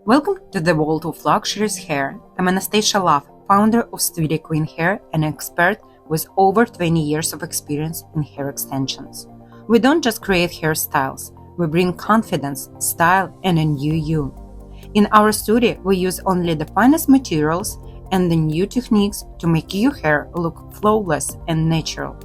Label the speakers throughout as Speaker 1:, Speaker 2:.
Speaker 1: Welcome to the world of luxurious hair. I'm Anastasia Love, founder of Studio Queen Hair and an expert with over 20 years of experience in hair extensions. We don't just create hairstyles, we bring confidence, style, and a new you. In our studio, we use only the finest materials and the new techniques to make your hair look flawless and natural.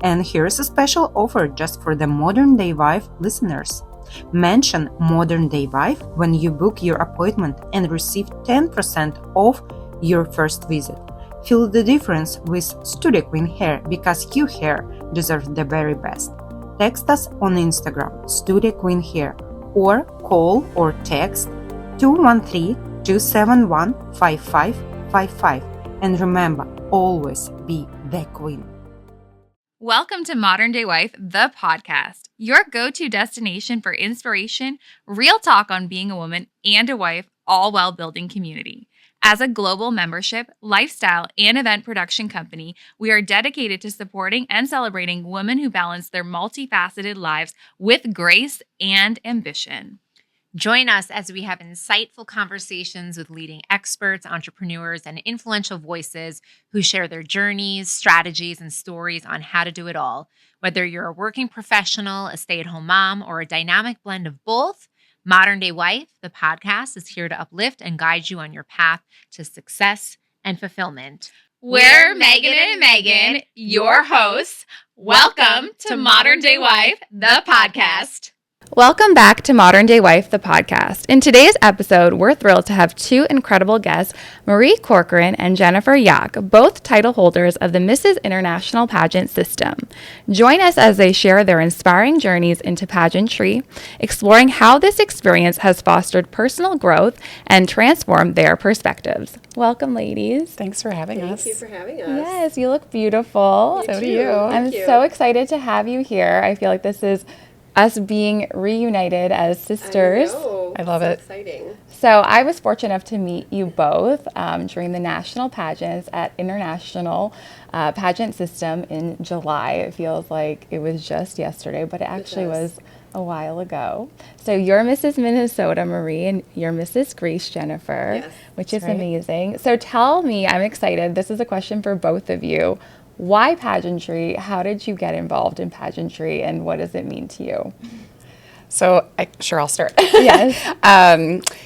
Speaker 1: And here's a special offer just for the Modern Day Wife listeners. Mention Modern Day Wife when you book your appointment and receive 10% off your first visit. Feel the difference with Studio Queen Hair because your hair deserves the very best. Text us on Instagram, Studio Queen Hair, or call or text 213-271-5555. And remember, always be the queen.
Speaker 2: Welcome to Modern Day Wife, the podcast, your go-to destination for inspiration, real talk on being a woman and a wife, all while building community. As a global membership, lifestyle, and event production company, we are dedicated to supporting and celebrating women who balance their multifaceted lives with grace and ambition.
Speaker 3: Join us as we have insightful conversations with leading experts, entrepreneurs, and influential voices who share their journeys, strategies, and stories on how to do it all. Whether you're a working professional, a stay-at-home mom, or a dynamic blend of both, Modern Day Wife, the podcast, is here to uplift and guide you on your path to success and fulfillment.
Speaker 2: We're Megan and Megan, your hosts. Welcome to Modern Day Wife, the podcast. Welcome back to Modern Day Wife, the podcast. In today's episode, we're thrilled to have two incredible guests, Marie Corcoran and Jennifer Yock, both title holders of the Mrs. International pageant system. Join us as they share their inspiring journeys into pageantry, exploring how this experience has fostered personal growth and transformed their perspectives. Welcome, ladies.
Speaker 4: Thanks for having us.
Speaker 5: Thank you for having us.
Speaker 2: Yes, you look beautiful.
Speaker 4: So do you.
Speaker 2: I'm so excited to have you here. I feel like this is us being reunited as sisters.
Speaker 4: I love it.
Speaker 5: Exciting.
Speaker 2: So I was fortunate enough to meet you both during the national pageants at International Pageant System in July. It feels like it was just yesterday, but it actually was a while ago. So you're Mrs. Minnesota, Marie, and you're Mrs. Greece, Jennifer, which is amazing. So tell me, I'm excited. This is a question for both of you. Why pageantry? How did you get involved in pageantry, and what does it mean to you?
Speaker 4: So, I'll start.
Speaker 2: Yes.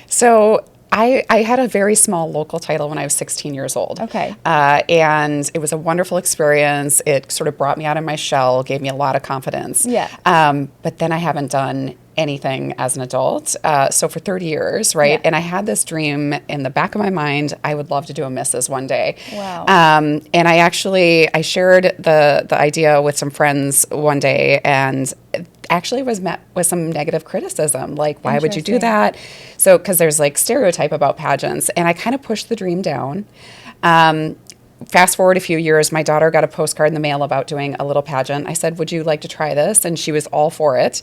Speaker 4: So I had a very small local title when I was 16 years old.
Speaker 2: Okay.
Speaker 4: And it was a wonderful experience. It sort of brought me out of my shell, gave me a lot of confidence.
Speaker 2: Yeah.
Speaker 4: But then I haven't done anything as an adult. So for 30 years, right?
Speaker 2: Yeah.
Speaker 4: And I had this dream in the back of my mind, I would love to do a Mrs. one day.
Speaker 2: Wow.
Speaker 4: And I shared the idea with some friends one day, and actually was met with some negative criticism, like, why would you do that? So, because there's like stereotype about pageants, and I kind of pushed the dream down. Fast forward a few years, my daughter got a postcard in the mail about doing a little pageant. I said, would you like to try this? And she was all for it.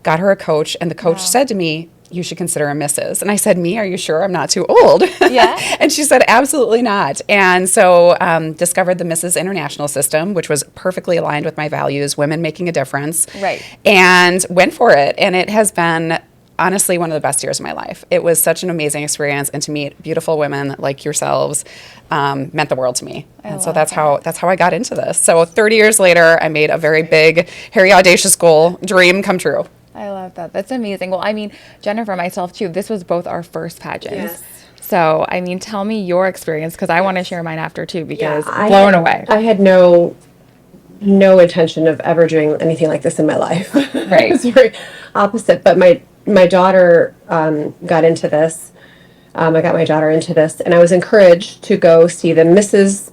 Speaker 4: Got her a coach, and the coach said to me, you should consider a Mrs. And I said, me, are you sure I'm not too old?
Speaker 2: Yeah.
Speaker 4: And she said, absolutely not. And so discovered the Mrs. International system, which was perfectly aligned with my values, women making a difference.
Speaker 2: Right.
Speaker 4: And went for it. And it has been honestly one of the best years of my life. It was such an amazing experience, and to meet beautiful women like yourselves meant the world to me. And so that's how I got into this. So 30 years later, I made a very big, hairy, audacious goal, dream come true.
Speaker 2: I love that. That's amazing. Well, I mean, Jennifer, myself too, this was both our first pageants.
Speaker 5: Yes.
Speaker 2: So, I mean, tell me your experience, because I want to share mine after too, because blown away.
Speaker 5: I had no intention of ever doing anything like this in my life.
Speaker 2: Right.
Speaker 5: It was very opposite. But my daughter got into this. I got my daughter into this, and I was encouraged to go see the Mrs.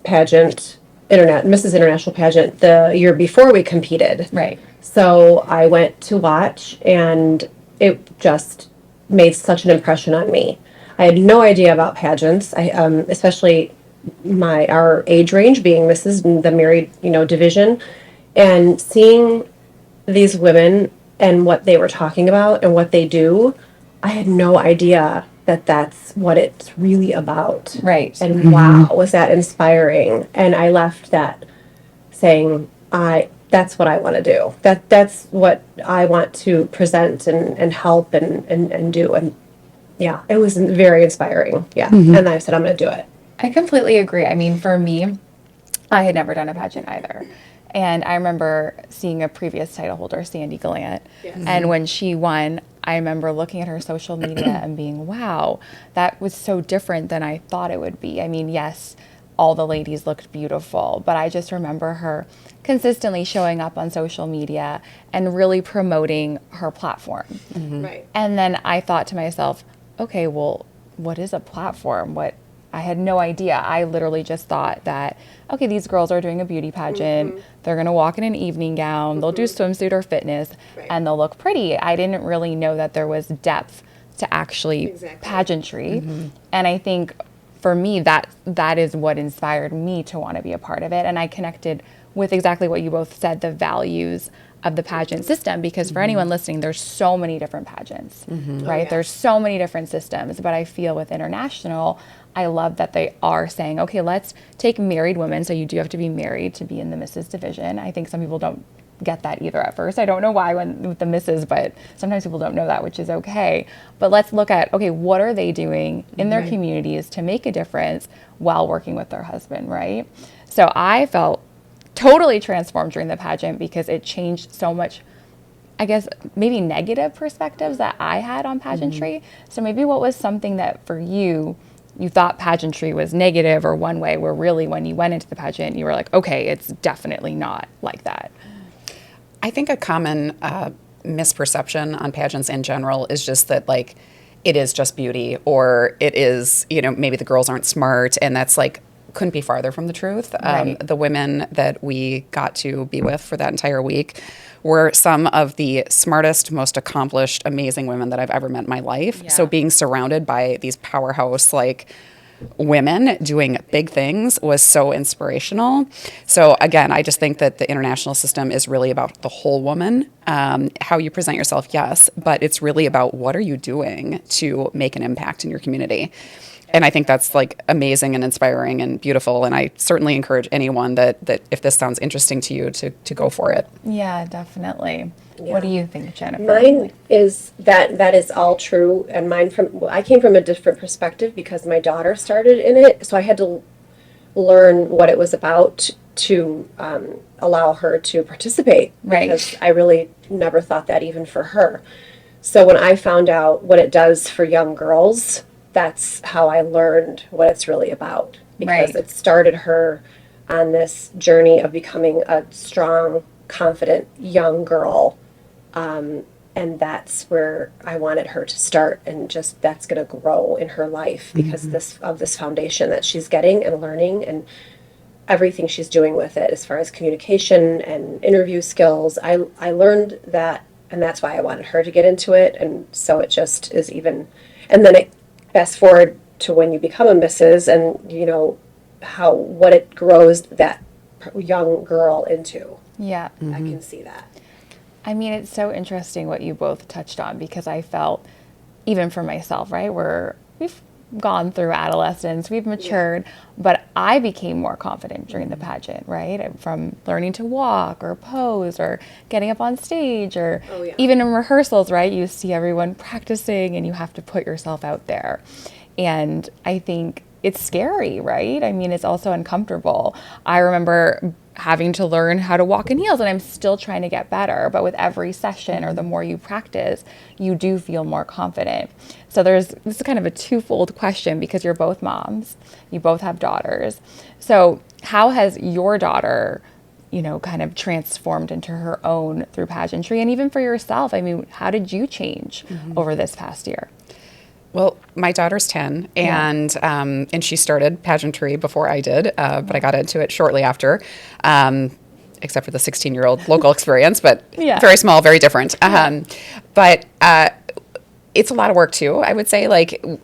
Speaker 5: International pageant the year before we competed.
Speaker 2: Right.
Speaker 5: So I went to watch, and it just made such an impression on me. I had no idea about pageants, especially our age range, being Mrs. the married, division, and seeing these women and what they were talking about and what they do. I had no idea that that's what it's really about.
Speaker 2: Right.
Speaker 5: And wow, was that inspiring. And I left that saying, that's what I want to do. That's what I want to present and help and do. And Yeah, it was very inspiring. Yeah. And I said, I'm going to do it.
Speaker 2: I completely agree. I mean, for me, I had never done a pageant either. And I remember seeing a previous title holder, Sandy Gallant. And when she won, I remember looking at her social media and being, wow, that was so different than I thought it would be. I mean, yes, all the ladies looked beautiful, but I just remember her consistently showing up on social media and really promoting her platform.
Speaker 5: Right.
Speaker 2: And then I thought to myself, okay, well, what is a platform? I had no idea. I literally just thought that, okay, these girls are doing a beauty pageant. They're going to walk in an evening gown. They'll do swimsuit or fitness, and they'll look pretty. I didn't really know that there was depth to actually pageantry. And I think for me, that is what inspired me to want to be a part of it. And I connected with exactly what you both said, the values of the pageant system, because for anyone listening, there's so many different pageants, right? There's so many different systems, but I feel with international, I love that they are saying, okay, let's take married women. So you do have to be married to be in the Mrs. division. I think some people don't get that either at first. I don't know why with the Mrs., but sometimes people don't know that, which is okay. But let's look at, okay, what are they doing in their communities to make a difference while working with their husband, right? So I felt totally transformed during the pageant because it changed so much, I guess, maybe negative perspectives that I had on pageantry. So maybe what was something that for you thought pageantry was negative or one way, where really when you went into the pageant, you were like, okay, it's definitely not like that?
Speaker 4: I think a common misperception on pageants in general is just that, like, it is just beauty, or it is, maybe the girls aren't smart, and that's like, couldn't be farther from the truth. The women that we got to be with for that entire week were some of the smartest, most accomplished, amazing women that I've ever met in my life. So being surrounded by these powerhouse, women doing big things was so inspirational. So again, I just think that the international system is really about the whole woman, how you present yourself, yes, but it's really about what are you doing to make an impact in your community. And I think that's amazing and inspiring and beautiful. And I certainly encourage anyone that if this sounds interesting to you to go for it.
Speaker 2: Yeah, definitely. Yeah. What do you think, Jennifer?
Speaker 5: Mine is that is all true. And I came from a different perspective because my daughter started in it. So I had to learn what it was about to allow her to participate.
Speaker 2: Right.
Speaker 5: Because I really never thought that even for her. So when I found out what it does for young girls, that's how I learned what it's really about, because it started her on this journey of becoming a strong, confident young girl. And that's where I wanted her to start, and just that's going to grow in her life because of this foundation that she's getting and learning, and everything she's doing with it as far as communication and interview skills. I learned that, and that's why I wanted her to get into it. And so it just is even, and then it fast forward to when you become a Mrs. and what it grows that young girl into.
Speaker 2: Yeah.
Speaker 5: I can see that.
Speaker 2: I mean, it's so interesting what you both touched on, because I felt, even for myself, right, we've gone through adolescence, we've matured, but I became more confident during the pageant, right? From learning to walk or pose or getting up on stage or even in rehearsals, right? You see everyone practicing and you have to put yourself out there. And I think it's scary, right? I mean, it's also uncomfortable. I remember having to learn how to walk in heels, and I'm still trying to get better. But with every session, or the more you practice, you do feel more confident. So this is kind of a twofold question, because you're both moms, you both have daughters. So how has your daughter, kind of transformed into her own through pageantry? And even for yourself, I mean, how did you change over this past year?
Speaker 4: Well, my daughter's 10, and she started pageantry before I did, but I got into it shortly after, except for the 16-year-old local experience, but very small, very different. But it's a lot of work, too, I would say.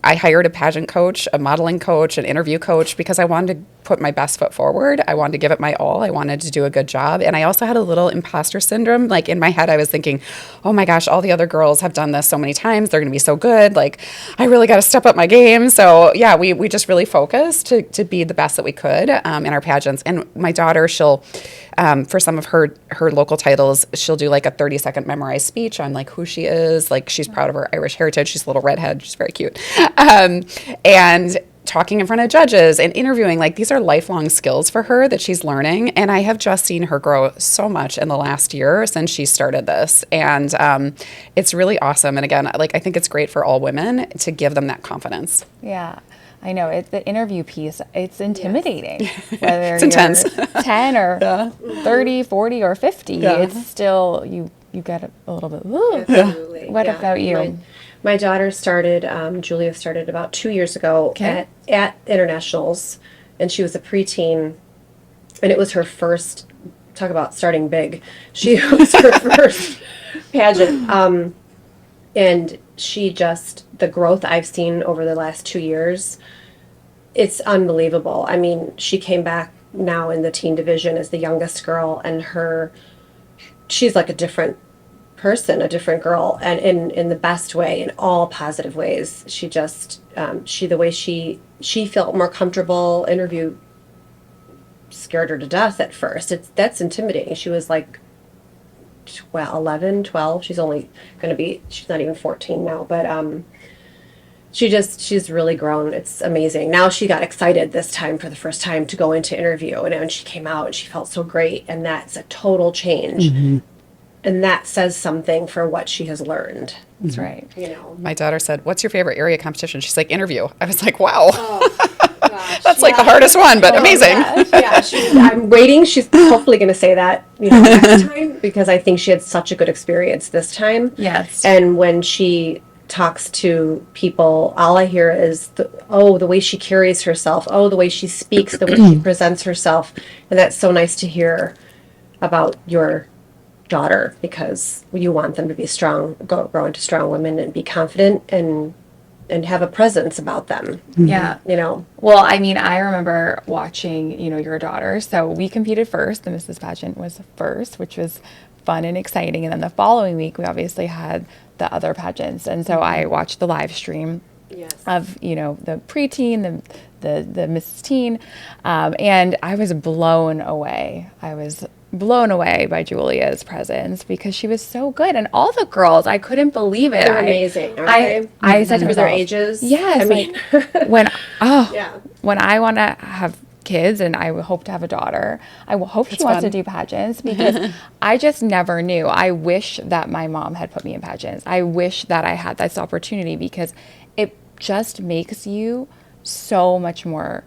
Speaker 4: I hired a pageant coach, a modeling coach, an interview coach, because I wanted to put my best foot forward. I wanted to give it my all. I wanted to do a good job. And I also had a little imposter syndrome. Like in my head, I was thinking, oh my gosh, all the other girls have done this so many times. They're going to be so good. Like, I really got to step up my game. So yeah, we just really focused to be the best that we could in our pageants. And my daughter, she'll, for some of her local titles, she'll do like a 30-second memorized speech on like who she is. Like she's proud of her Irish heritage. She's a little redhead. She's very cute. And talking in front of judges and interviewing, like these are lifelong skills for her that she's learning. And I have just seen her grow so much in the last year since she started this. And it's really awesome. And again, like I think it's great for all women to give them that confidence.
Speaker 2: Yeah. I know it's the interview piece. It's intimidating, whether
Speaker 4: it's intense.
Speaker 2: You're 10 or 30, 40 or 50. It's still, you get a little bit,
Speaker 5: Absolutely.
Speaker 2: What about you?
Speaker 5: My daughter started, Julia started about 2 years ago at internationals, and she was a preteen, and it was her first, talk about starting big. She was her first pageant. And she just, the growth I've seen over the last 2 years, it's unbelievable. I mean, she came back now in the teen division as the youngest girl, and she's like a different person, a different girl, and in the best way, in all positive ways. She just, the way she felt more comfortable. Interview scared her to death at first. That's intimidating. She was like 11, 12. She's only going to be, she's not even 14 now, but she's really grown. It's amazing. Now she got excited this time for the first time to go into interview, and when she came out, she felt so great, and that's a total change. Mm-hmm. And that says something for what she has learned.
Speaker 2: That's right.
Speaker 5: You know,
Speaker 4: My daughter said, "What's your favorite area competition?" She's like, "Interview." I was like, "Wow."
Speaker 5: Gosh,
Speaker 4: That's like the hardest one, but amazing.
Speaker 5: Yeah, I'm waiting. She's hopefully going to say that next time, because I think she had such a good experience this time.
Speaker 2: Yes.
Speaker 5: And when she talks to people, all I hear is, the way she carries herself, the way she speaks, the way she presents herself. And that's so nice to hear about your daughter, because you want them to be strong, grow into strong women and be confident and have a presence about them.
Speaker 2: Yeah.
Speaker 5: You know?
Speaker 2: Well, I mean, I remember watching, your daughter. So we competed first. The Mrs. Pageant was first, which was fun and exciting. And then the following week, we obviously had the other pageants. And so I watched the live stream of, the preteen, the Mrs. Teen. And I was blown away. Blown away by Julia's presence, because she was so good, and all the girls, I couldn't believe it.
Speaker 5: They're amazing.
Speaker 2: I said to
Speaker 5: for their
Speaker 2: myself,
Speaker 5: ages.
Speaker 2: yes,
Speaker 5: I mean,
Speaker 2: when I want to have kids, and I hope to have a daughter, I hope she wants to do pageants, because I just never knew. I wish that my mom had put me in pageants. I wish that I had this opportunity, because it just makes you so much more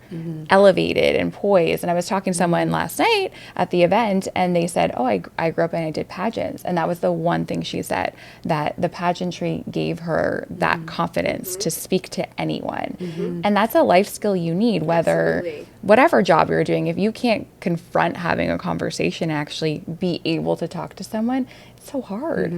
Speaker 2: elevated and poised. And I was talking to someone last night at the event, and they said, I grew up and I did pageants. And that was the one thing she said, that the pageantry gave her that confidence to speak to anyone. And that's a life skill you need, whatever job you're doing. If you can't confront having a conversation, actually be able to talk to someone, it's so hard.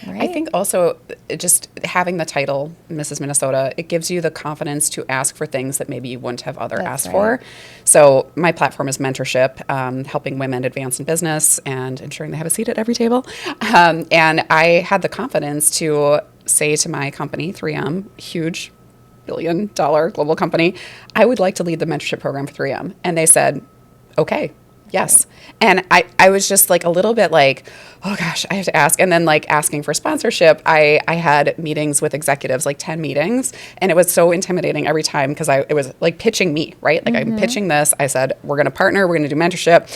Speaker 2: Right?
Speaker 4: I think also just having the title Mrs. Minnesota, it gives you the confidence to ask for things that maybe you wouldn't have asked for. So my platform is mentorship, helping women advance in business and ensuring they have a seat at every table. And I had the confidence to say to my company, 3M, huge billion-dollar global company, I would like to lead the mentorship program for 3M. And they said, okay. Yes. And I was just like a little bit like, oh gosh, I have to ask. And then like asking for sponsorship, I had meetings with executives, like 10 meetings. And it was so intimidating every time, because it was like pitching me, right? Like I'm pitching this. I said, we're going to partner. We're going to do mentorship.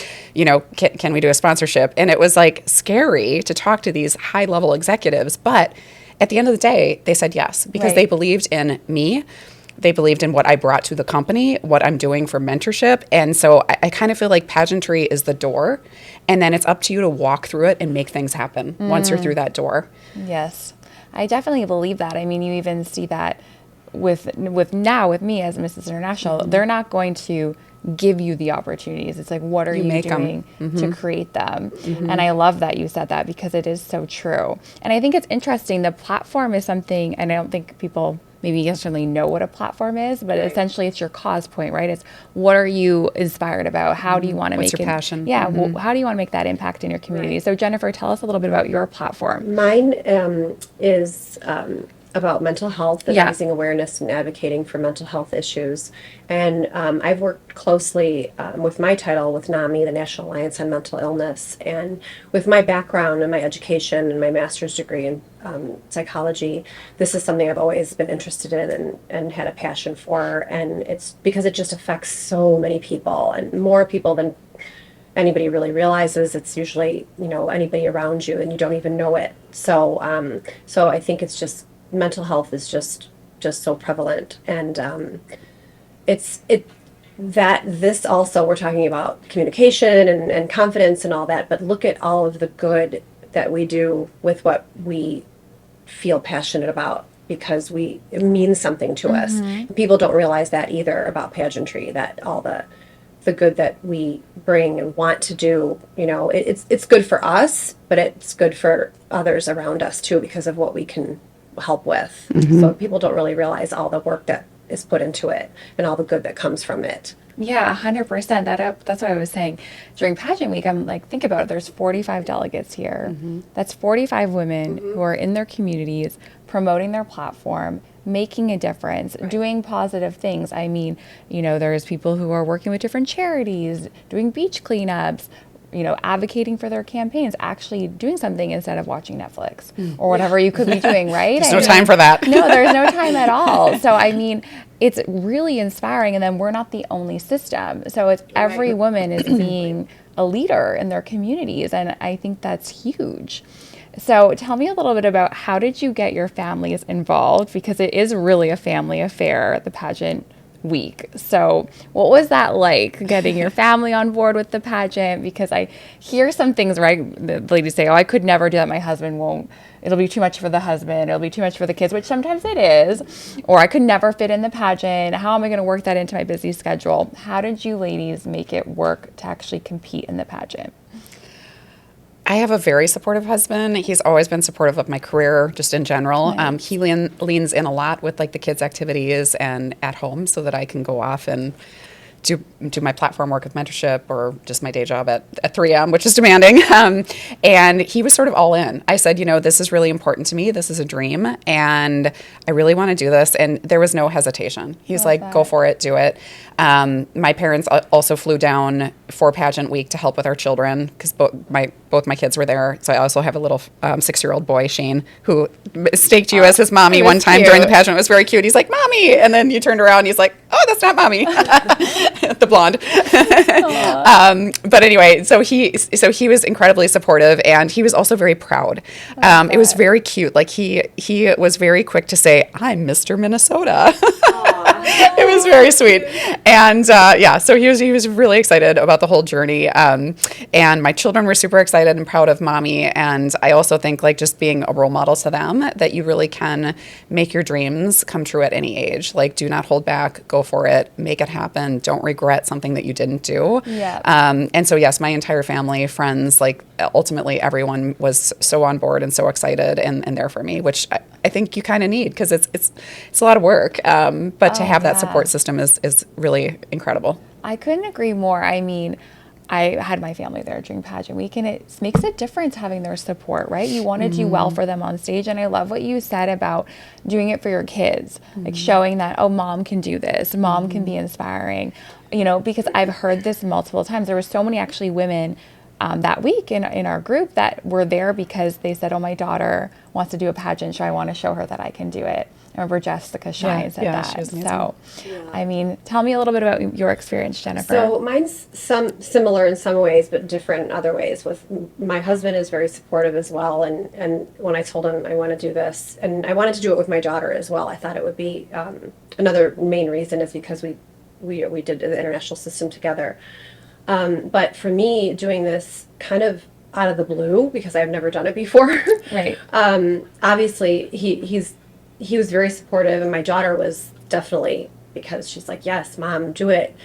Speaker 4: Can we do a sponsorship? And it was like scary to talk to these high level executives. But at the end of the day, they said yes, because they believed in me. They believed in what I brought to the company, what I'm doing for mentorship. And so I kind of feel like pageantry is the door. And then it's up to you to walk through it and make things happen once you're through that door.
Speaker 2: Yes, I definitely believe that. I mean, you even see that with me as Mrs. International. They're not going to give you the opportunities. It's like, what are you doing to create them? And I love that you said that, because it is so true. And I think it's interesting. The platform is something, and I don't think people maybe necessarily know what a platform is, but essentially it's your cause point, right? It's what are you inspired about? How do you want to make
Speaker 4: your passion?
Speaker 2: Yeah. Well, how do you want to make that impact in your community? So Jennifer, tell us a little bit about your platform.
Speaker 5: Mine is about mental health and raising awareness and advocating for mental health issues. And I've worked closely with my title with NAMI, the National Alliance on Mental Illness. And with my background and my education and my master's degree in psychology, this is something I've always been interested in and had a passion for. And it's because it just affects so many people and more people than anybody really realizes. It's usually, anybody around you and you don't even know it. So I think it's just, mental health is just so prevalent, and this also, we're talking about communication and confidence and all that, but look at all of the good that we do with what we feel passionate about, because it means something to us. People don't realize that either about pageantry, that all the good that we bring and want to do, it's good for us, but it's good for others around us too, because of what we can help with. So people don't really realize all the work that is put into it and all the good that comes from it.
Speaker 2: Yeah, 100%. That's what I was saying. During pageant week, I'm like, think about it. There's 45 delegates here. That's 45 women who are in their communities, promoting their platform, making a difference, doing positive things. I mean, there's people who are working with different charities, doing beach cleanups, advocating for their campaigns, actually doing something instead of watching Netflix or whatever you could be doing, right?
Speaker 4: There's no time for that.
Speaker 2: No, there's no time at all. So, I mean, it's really inspiring. And then we're not the only system. So it's every woman is being a leader in their communities. And I think that's huge. So tell me a little bit about, how did you get your families involved? Because it is really a family affair, the pageant week. So what was that like, getting your family on board with the pageant? Because I hear some things, right? The ladies say, oh, I could never do that. My husband won't. It'll be too much for the husband. It'll be too much for the kids, which sometimes it is. Or I could never fit in the pageant. How am I going to work that into my busy schedule? How did you ladies make it work to actually compete in the pageant?
Speaker 4: I have a very supportive husband. He's always been supportive of my career, just in general.
Speaker 2: Nice.
Speaker 4: He leans in a lot with like the kids' activities and at home, so that I can go off and do my platform work with mentorship, or just my day job at 3M, which is demanding. And he was sort of all in. I said, this is really important to me. This is a dream, and I really want to do this. And there was no hesitation. He's like, go for it, do it. My parents also flew down for pageant week to help with our children, because both my kids were there. So I also have a little 6-year-old boy, Shane, who staked you as his mommy one time during the pageant. It was very cute. He's like, mommy. And then you turned around and he's like, oh, that's not mommy. The blonde. But anyway, so he was incredibly supportive, and he was also very proud. It was very cute. Like he was very quick to say, I'm Mr. Minnesota. It was very sweet. And so he was really excited about the whole journey. And my children were super excited and proud of mommy. And I also think, like, just being a role model to them, that you really can make your dreams come true at any age. Like, do not hold back, go for it, make it happen. Don't regret something that you didn't do.
Speaker 2: Yeah.
Speaker 4: And so, yes, my entire family, friends, like, ultimately everyone was so on board and so excited and there for me, which I think you kind of need, because it's a lot of work. But to have that support system is really incredible.
Speaker 2: I couldn't agree more. I mean, I had my family there during pageant week, and it makes a difference having their support, right? You want to do well for them on stage. And I love what you said about doing it for your kids, like showing that, oh, mom can do this, mom can be inspiring, because I've heard this multiple times. There were so many actually women that week in our group that were there because they said, oh, my daughter wants to do a pageant show. I want to show her that I can do it. I remember Jessica Shine said that.
Speaker 4: She was amazing.
Speaker 2: So, I mean, tell me a little bit about your experience, Jennifer.
Speaker 5: So mine's similar in some ways, but different in other ways. With my husband is very supportive as well, and when I told him I want to do this, and I wanted to do it with my daughter as well, I thought it would be another main reason is because we did the international system together. But for me, doing this kind of out of the blue, because I've never done it before.
Speaker 2: Right.
Speaker 5: Obviously, he was very supportive, and my daughter was definitely, because she's like, yes, mom, do it.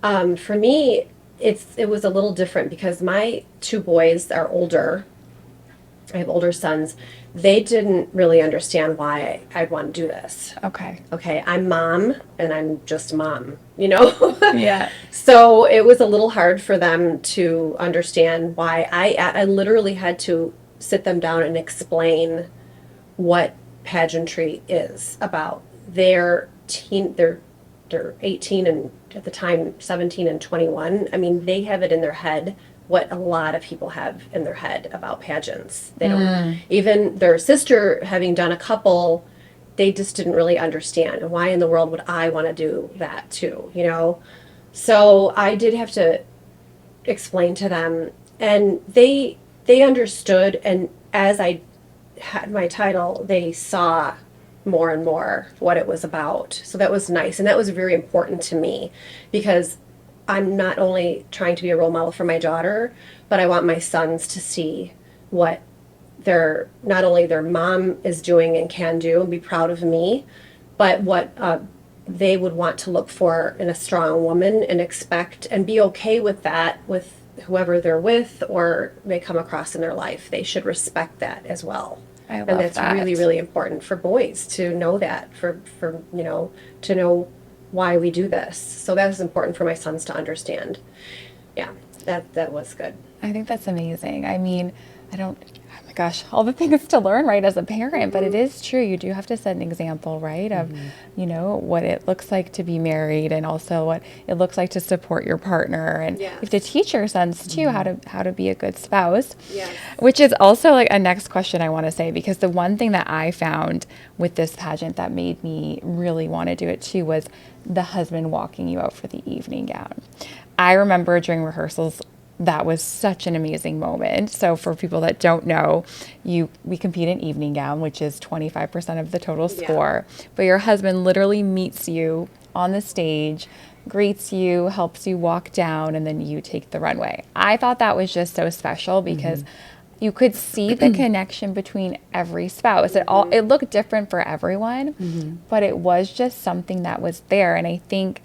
Speaker 5: For me, it was a little different, because my 2 boys are older, I have older sons. They didn't really understand why I'd want to do this.
Speaker 2: Okay.
Speaker 5: Okay, I'm mom, and I'm just mom, you know?
Speaker 2: Yeah.
Speaker 5: So it was a little hard for them to understand why I literally had to sit them down and explain what pageantry is about. They're 18 and at the time 17 and 21. I mean, they have it in their head what a lot of people have in their head about pageants. They don't, even their sister having done a couple, they just didn't really understand. And why in the world would I want to do that too, you know? So I did have to explain to them, and they understood, and as I had my title, they saw more and more what it was about. So that was nice, and that was very important to me, because I'm not only trying to be a role model for my daughter, but I want my sons to see what not only their mom is doing and can do and be proud of me, but what they would want to look for in a strong woman and expect and be okay with that with whoever they're with or they come across in their life. They should respect that as well.
Speaker 2: I love
Speaker 5: and that's
Speaker 2: that.
Speaker 5: really, really important for boys to know that, for to know why we do this. So that was important for my sons to understand. Yeah, that was good.
Speaker 2: I think that's amazing. I mean, oh my gosh, all the things to learn, right, as a parent, but it is true. You do have to set an example, right, of, what it looks like to be married, and also what it looks like to support your partner. And you have to teach your sons too how to be a good spouse, which is also like a next question I want to say, because the one thing that I found with this pageant that made me really want to do it too was the husband walking you out for the evening gown. I remember during rehearsals, that was such an amazing moment. So for people that don't know, we compete in evening gown, which is 25% of the total score. But your husband literally meets you on the stage, greets you, helps you walk down, and then you take the runway. I thought that was just so special because you could see the connection between every spouse. It looked different for everyone, but it was just something that was there. And I think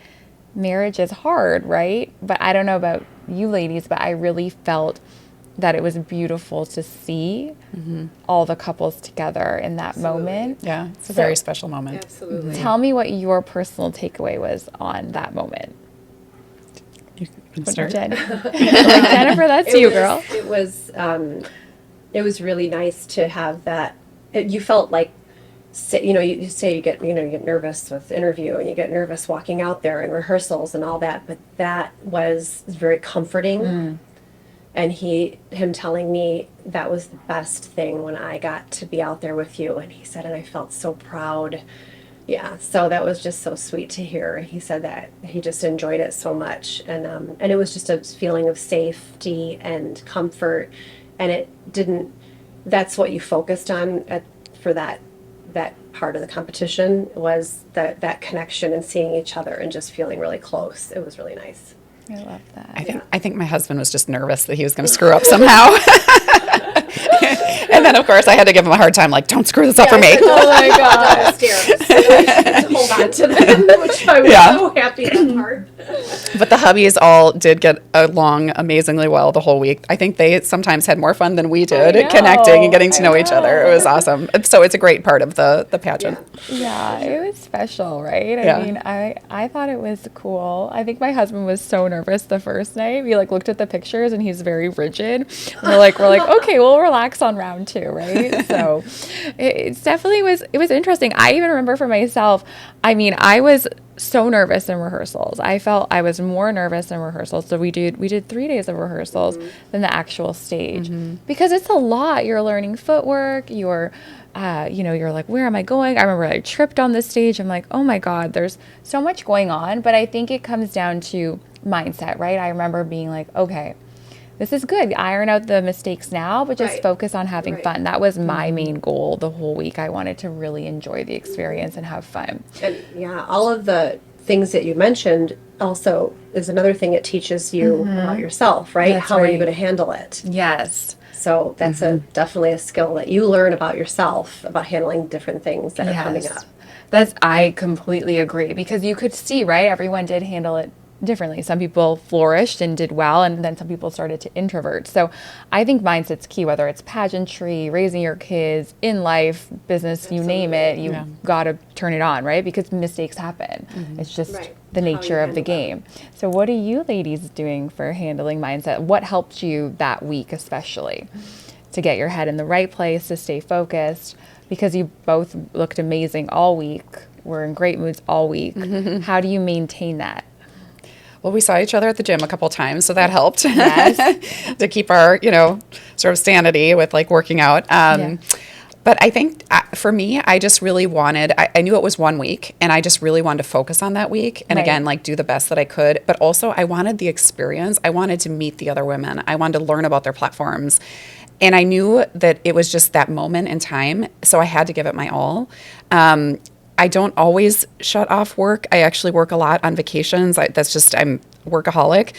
Speaker 2: marriage is hard, right? But I don't know about you ladies, but I really felt that it was beautiful to see all the couples together in that moment.
Speaker 4: Yeah, it's a very special moment.
Speaker 5: Absolutely.
Speaker 2: Tell me what your personal takeaway was on that moment.
Speaker 4: You can start.
Speaker 2: Jennifer, that's you, girl.
Speaker 5: It was really nice to have that. You felt like, you say you get nervous with interview, and you get nervous walking out there and rehearsals and all that, but that was very comforting. And him telling me that was the best thing when I got to be out there with you. And he said, and I felt so proud. Yeah, so that was just so sweet to hear. He said that he just enjoyed it so much, and it was just a feeling of safety and comfort, and it didn't. That's what you focused on for that part of the competition, was that connection and seeing each other and just feeling really close. It was really nice.
Speaker 2: I love that.
Speaker 4: I think my husband was just nervous that he was going to screw up somehow. And then, of course, I had to give him a hard time, like, don't screw this up for me.
Speaker 5: Oh, my God. To hold on to them, which I was so happy that part.
Speaker 4: But the hubbies all did get along amazingly well the whole week. I think they sometimes had more fun than we did connecting and getting to know each other. It was awesome. So it's a great part of the pageant.
Speaker 2: Yeah, it was special, right? I mean, I thought it was cool. I think my husband was so nervous the first night. We looked at the pictures, and he's very rigid. And we're like, okay, we'll relax on round 2, right? So it definitely was interesting. I even remember for myself, I mean, I was so nervous in rehearsals. I felt I was more nervous in rehearsals. So we did 3 days of rehearsals than the actual stage, because it's a lot. You're learning footwork. You're like, where am I going? I remember I tripped on the stage. I'm like, oh my God, there's so much going on. But I think it comes down to mindset, right? I remember being like, okay, this is good. Iron out the mistakes now, but just focus on having fun. That was my main goal the whole week. I wanted to really enjoy the experience and have fun.
Speaker 5: And all of the things that you mentioned also is another thing it teaches you about yourself, right?
Speaker 2: That's
Speaker 5: How are you going to handle it?
Speaker 2: Yes.
Speaker 5: So that's definitely a skill that you learn about yourself, about handling different things that are coming up.
Speaker 2: I completely agree, because you could see, right? Everyone did handle it differently. Some people flourished and did well, and then some people started to introvert. So I think mindset's key, whether it's pageantry, raising your kids, in life, business, you name it, you got to turn it on, right? Because mistakes happen. It's just the nature of the game. So what are you ladies doing for handling mindset? What helped you that week especially to get your head in the right place, to stay focused? Because you both looked amazing all week. We're in great moods all week. How do you maintain that?
Speaker 4: Well, we saw each other at the gym a couple times, so that helped to keep our, sort of sanity with like working out. But I think for me, I just really wanted, I knew it was 1 week, and I just really wanted to focus on that week. And again, like do the best that I could. But also I wanted the experience. I wanted to meet the other women. I wanted to learn about their platforms. And I knew that it was just that moment in time. So I had to give it my all. I don't always shut off work. I actually work a lot on vacations. I'm workaholic.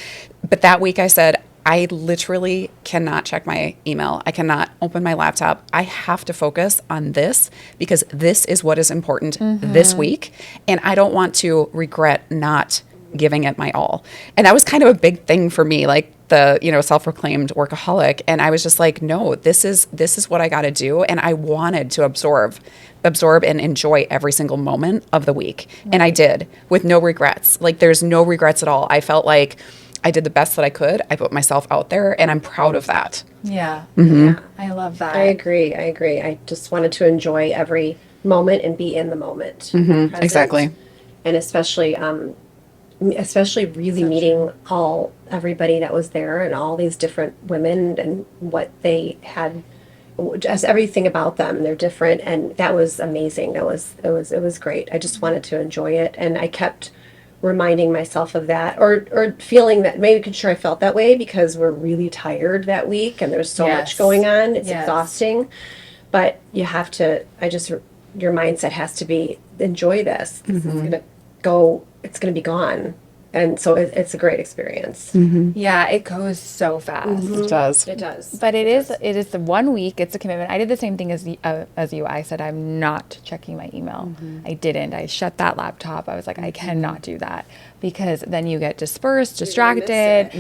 Speaker 4: But that week I said, I literally cannot check my email. I cannot open my laptop. I have to focus on this because this is what is important this week. And I don't want to regret not giving it my all. And that was kind of a big thing for me, like the, self-proclaimed workaholic. And I was just like, no, this is what I got to do. And I wanted to absorb and enjoy every single moment of the week. And I did with no regrets. Like there's no regrets at all. I felt like I did the best that I could. I put myself out there and I'm proud of that.
Speaker 2: Yeah. I love that.
Speaker 5: I agree. I just wanted to enjoy every moment and be in the moment. Present.
Speaker 4: Exactly.
Speaker 5: And especially really meeting everybody that was there and all these different women and what they had, just everything about them. They're different, and that was amazing. It was great. I just wanted to enjoy it, and I kept reminding myself of that, or feeling that, making sure I felt that way because we're really tired that week and there's so much going on. It's exhausting, but you have to. Your mindset has to be enjoy this. This is gonna go. It's gonna be gone. And so it's a great experience.
Speaker 2: Yeah, it goes so fast.
Speaker 4: It does.
Speaker 5: It does.
Speaker 2: But it is the 1 week. It's a commitment. I did the same thing as you. I said I'm not checking my email. I didn't. I shut that laptop. I was like, I cannot do that because then you get dispersed, distracted.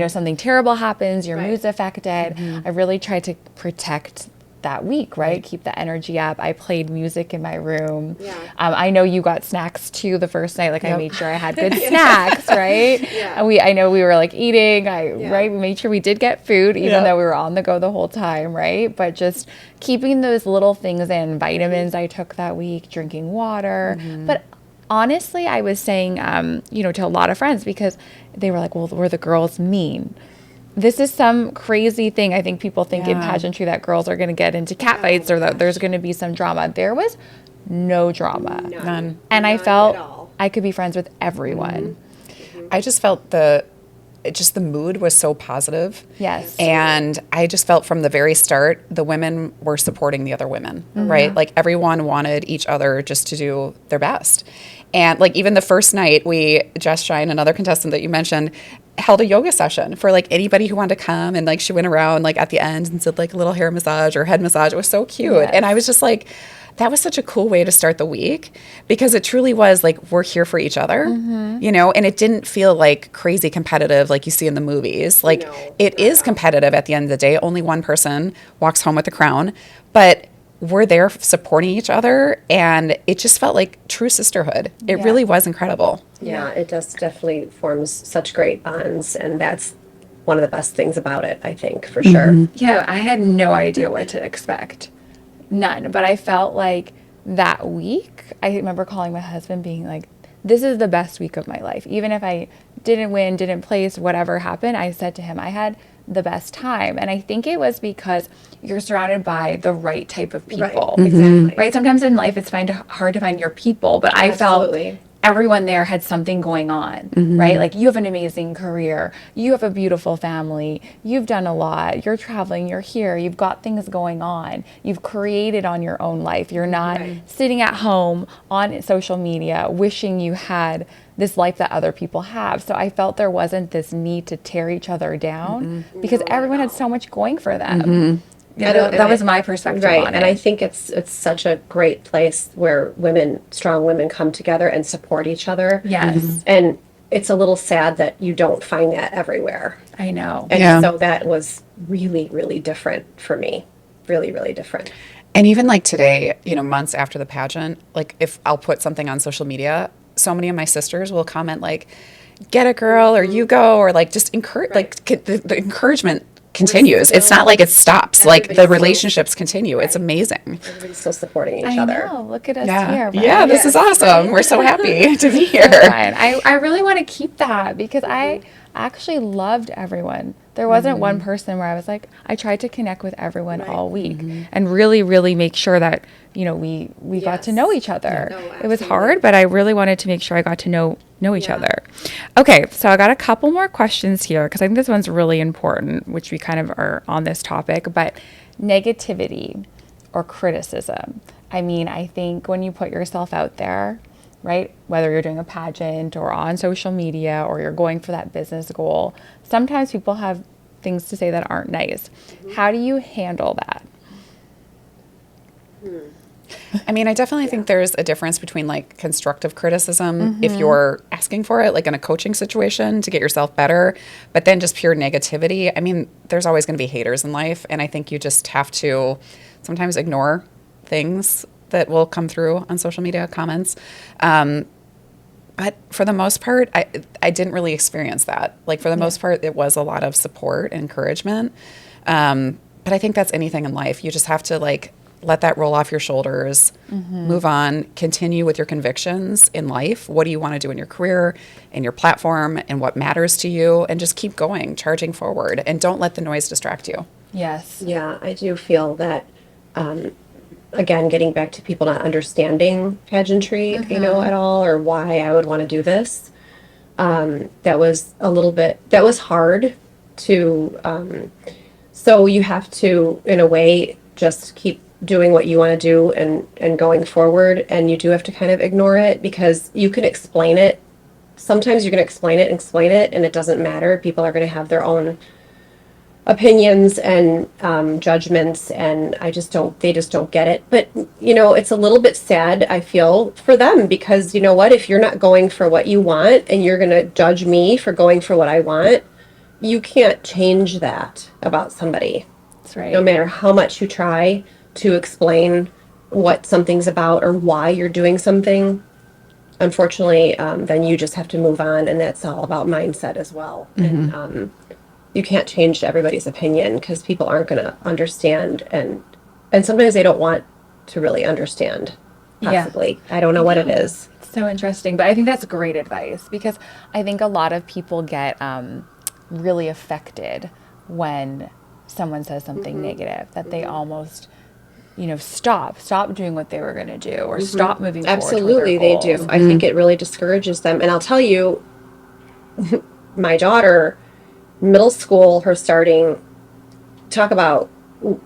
Speaker 2: Something terrible happens. Your mood's affected. I really tried to protect that week, right? Keep the energy up. I played music in my room. I know you got snacks too the first night. Like I made sure I had good snacks, right? And I know we were like eating. Right? We made sure we did get food, even though we were on the go the whole time, right? But just keeping those little things in. Vitamins I took that week, drinking water. But honestly, I was saying, to a lot of friends because they were like, well, were the girls mean? This is some crazy thing. I think people think in pageantry that girls are going to get into catfights or that there's going to be some drama. There was no drama.
Speaker 4: None.
Speaker 2: And I felt I could be friends with everyone.
Speaker 4: I just felt the mood was so positive.
Speaker 2: Yes.
Speaker 4: And I just felt from the very start, the women were supporting the other women, right? Like everyone wanted each other just to do their best. And like even the first night, Jess Shine, another contestant that you mentioned, held a yoga session for like anybody who wanted to come. And like she went around like at the end and did like a little hair massage or head massage. It was so cute. Yes. And I was just like, that was such a cool way to start the week because it truly was like, we're here for each other, and it didn't feel like crazy competitive like you see in the movies. Like it is competitive at the end of the day. Only one person walks home with the crown, but we're there supporting each other. And it just felt like true sisterhood. It really was incredible.
Speaker 5: Yeah, it does definitely forms such great bonds. And that's one of the best things about it, I think, for sure.
Speaker 2: Yeah, I had no idea what to expect. None. But I felt like that week, I remember calling my husband being like, this is the best week of my life. Even if I didn't win, didn't place, whatever happened, I said to him, I had the best time. And I think it was because you're surrounded by the right type of people.
Speaker 5: Right, exactly.
Speaker 2: Right? Sometimes in life it's hard to find your people, but I felt everyone there had something going on, right? Like you have an amazing career, you have a beautiful family, you've done a lot, you're traveling, you're here, you've got things going on, you've created on your own life. You're not sitting at home on social media wishing you had this life that other people have. So I felt there wasn't this need to tear each other down because everyone had so much going for them. Yeah, that was my perspective on it.
Speaker 5: And I think it's such a great place where strong women come together and support each other.
Speaker 2: Yes.
Speaker 5: And it's a little sad that you don't find that everywhere.
Speaker 2: I know.
Speaker 5: And so that was really, really different for me. Really, really different.
Speaker 4: And even like today, months after the pageant, like if I'll put something on social media, so many of my sisters will comment like, get it, girl, or you go, or like just encourage, like the encouragement continues. It's not like it stops. Like the relationships continue. It's amazing.
Speaker 5: Everybody's still supporting each other.
Speaker 2: I know. Look at us
Speaker 4: Yeah.
Speaker 2: here.
Speaker 4: Yeah, this is awesome. We're so happy to be here.
Speaker 2: I really want to keep that because I actually loved everyone. There wasn't one person where I was like, I tried to connect with everyone all week and really, really make sure that, we got to know each other.
Speaker 5: No,
Speaker 2: it was hard, but I really wanted to make sure I got to know each other. Okay, so I got a couple more questions here because I think this one's really important, which we kind of are on this topic, but negativity or criticism. I mean, I think when you put yourself out there, right, whether you're doing a pageant or on social media or you're going for that business goal, sometimes people have things to say that aren't nice. How do you handle that?
Speaker 4: I mean, I definitely think there's a difference between like constructive criticism if you're asking for it, like in a coaching situation to get yourself better, but then just pure negativity. I mean, there's always going to be haters in life. And I think you just have to sometimes ignore things that will come through on social media comments. But for the most part, I didn't really experience that. Like for the most part, it was a lot of support and encouragement. But I think that's anything in life. You just have to like let that roll off your shoulders, move on, continue with your convictions in life. What do you want to do in your career, in your platform, and what matters to you? And just keep going, charging forward, and don't let the noise distract you.
Speaker 2: Yes.
Speaker 5: Yeah, I do feel that, again, getting back to people not understanding pageantry, at all, or why I would want to do this. That was hard to, so you have to, in a way, just keep doing what you want to do and going forward. And you do have to kind of ignore it because you can explain it. Sometimes you can explain it and it doesn't matter. People are going to have their own opinions and judgments, and they just don't get it. But it's a little bit sad, I feel, for them, because you know what, if you're not going for what you want and you're going to judge me for going for what I want, you can't change that about somebody.
Speaker 2: That's right.
Speaker 5: No matter how much you try to explain what something's about or why you're doing something, unfortunately, then you just have to move on, and that's all about mindset as well. And you can't change everybody's opinion because people aren't going to understand, and sometimes they don't want to really understand, possibly. I don't know what it is.
Speaker 2: It's so interesting, but I think that's great advice because I think a lot of people get really affected when someone says something negative, that they almost stop doing what they were going to do or stop moving forward.
Speaker 5: Absolutely, they do. I think it really discourages them. And I'll tell you, my daughter, middle school, her starting, talk about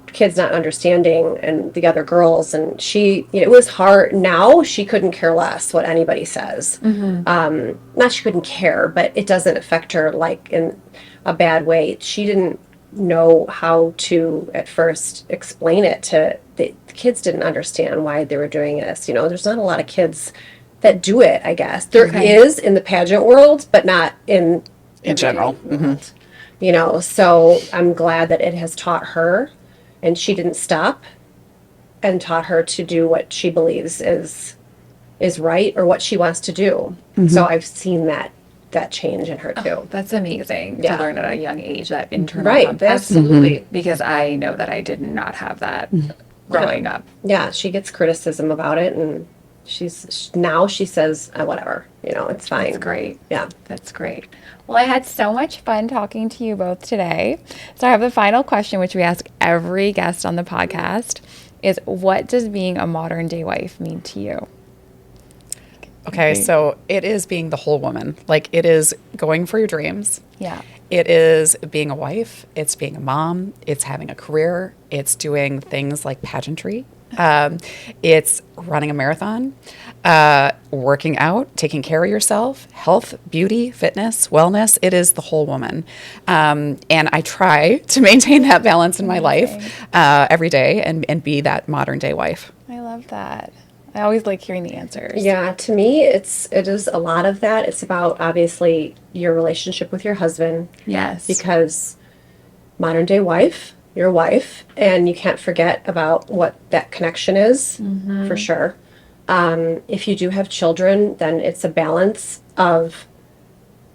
Speaker 5: kids not understanding and the other girls, and she, it was hard. Now she couldn't care less what anybody says. Not she couldn't care, but it doesn't affect her like in a bad way. She didn't know how to at first explain it to the kids. Didn't understand why they were doing this. There's not a lot of kids that do it, I guess. There is in the pageant world, but not in
Speaker 4: general.
Speaker 5: So I'm glad that it has taught her, and she didn't stop, and taught her to do what she believes is right or what she wants to do. So I've seen that change in her too.
Speaker 2: That's amazing to learn at a young age, that internal compass.
Speaker 5: Absolutely.
Speaker 2: Because I know that I did not have that growing up.
Speaker 5: Yeah, she gets criticism about it, and she says whatever, it's fine.
Speaker 2: That's great.
Speaker 5: Yeah,
Speaker 2: that's great. Well, I had so much fun talking to you both today. So I have the final question, which we ask every guest on the podcast, is what does being a modern day wife mean to you?
Speaker 4: Okay, so it is being the whole woman. Like, it is going for your dreams.
Speaker 2: Yeah.
Speaker 4: It is being a wife. It's being a mom. It's having a career. It's doing things like pageantry. It's running a marathon, working out, taking care of yourself, health, beauty, fitness, wellness. It is the whole woman. And I try to maintain that balance in my life every day and be that modern day wife.
Speaker 2: I love that. I always like hearing the answers.
Speaker 5: Yeah, to me, it is a lot of that. It's about obviously your relationship with your husband.
Speaker 2: Yes.
Speaker 5: Because modern day wife, your wife, and you can't forget about what that connection is for sure. If you do have children, then it's a balance of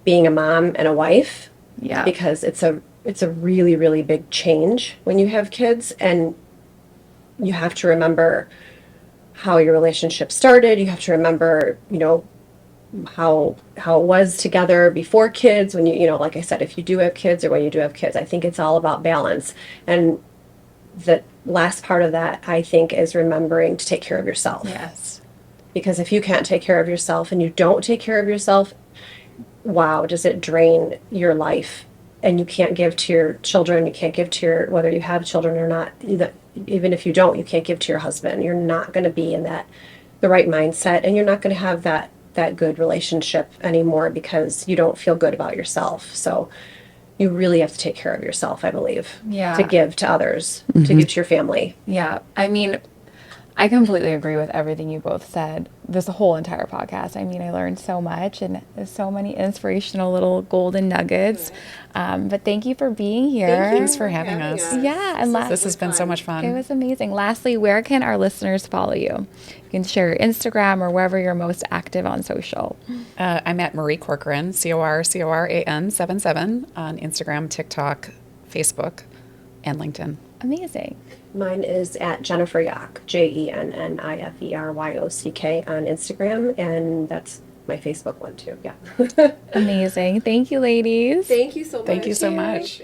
Speaker 5: being a mom and a wife.
Speaker 2: Yeah.
Speaker 5: Because it's a really, really big change when you have kids, and you have to remember how your relationship started. You have to remember, how it was together before kids, when like I said, if you do have kids or when you do have kids. I think it's all about balance. And the last part of that, I think, is remembering to take care of yourself.
Speaker 2: Yes.
Speaker 5: Because if you can't take care of yourself and you don't take care of yourself, wow, does it drain your life. And you can't give to your children, you can't give to your, whether you have children or not, even if you don't, you can't give to your husband. You're not going to be in the right mindset, and you're not going to have that good relationship anymore because you don't feel good about yourself. So you really have to take care of yourself, I believe.
Speaker 2: Yeah.
Speaker 5: To give to others, to give to your family.
Speaker 2: Yeah. I mean, I completely agree with everything you both said. This whole entire podcast. I mean, I learned so much, and there's so many inspirational little golden nuggets. But thank you for being here.
Speaker 4: Thanks for having us.
Speaker 2: Yeah. And
Speaker 4: This has been so much fun.
Speaker 2: It was amazing. Lastly, where can our listeners follow you? You can share your Instagram or wherever you're most active on social.
Speaker 4: I'm at Marie Corcoran, Corcoran 77 on Instagram, TikTok, Facebook, and LinkedIn.
Speaker 2: Amazing.
Speaker 5: Mine is at Jennifer Yock, JenniferYock on Instagram, and that's my Facebook one too. Yeah.
Speaker 2: Amazing. Thank you, ladies.
Speaker 5: Thank you so much.
Speaker 4: Thank you so much.